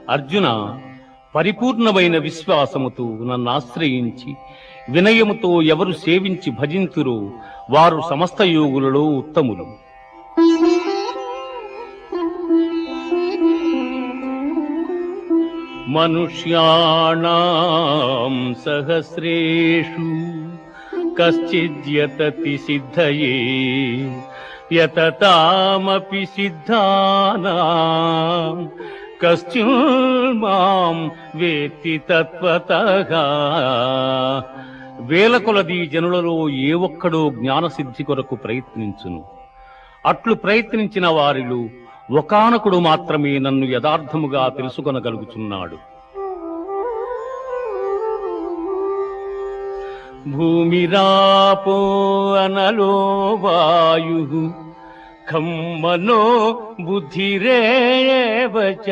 అర్జున, పరిపూర్ణమైన విశ్వాసముతో నన్నాశ్రయించి వినయముతో ఎవరు సేవించి భజింతురో వారు సమస్త యోగులలో ఉత్తములు. మనుష్యాణాం సహస్రేషు కశ్చిద్యతతి సిద్ధయే యతతామపి సిద్ధానాం కశ్చిన్మాం వేత్తి తత్వతః. వేల కొలది జనులలో ఏ ఒక్కడో జ్ఞానసిద్ధి కొరకు ప్రయత్నించును. అట్లు ప్రయత్నించిన వారిలో ఒకానకుడు మాత్రమే నన్ను యథార్థముగా తెలుసుకొనగలుగుచున్నాడు. భూమిరాపో అనలో వాయు ఖం మనో బుద్ధిరేవ చ.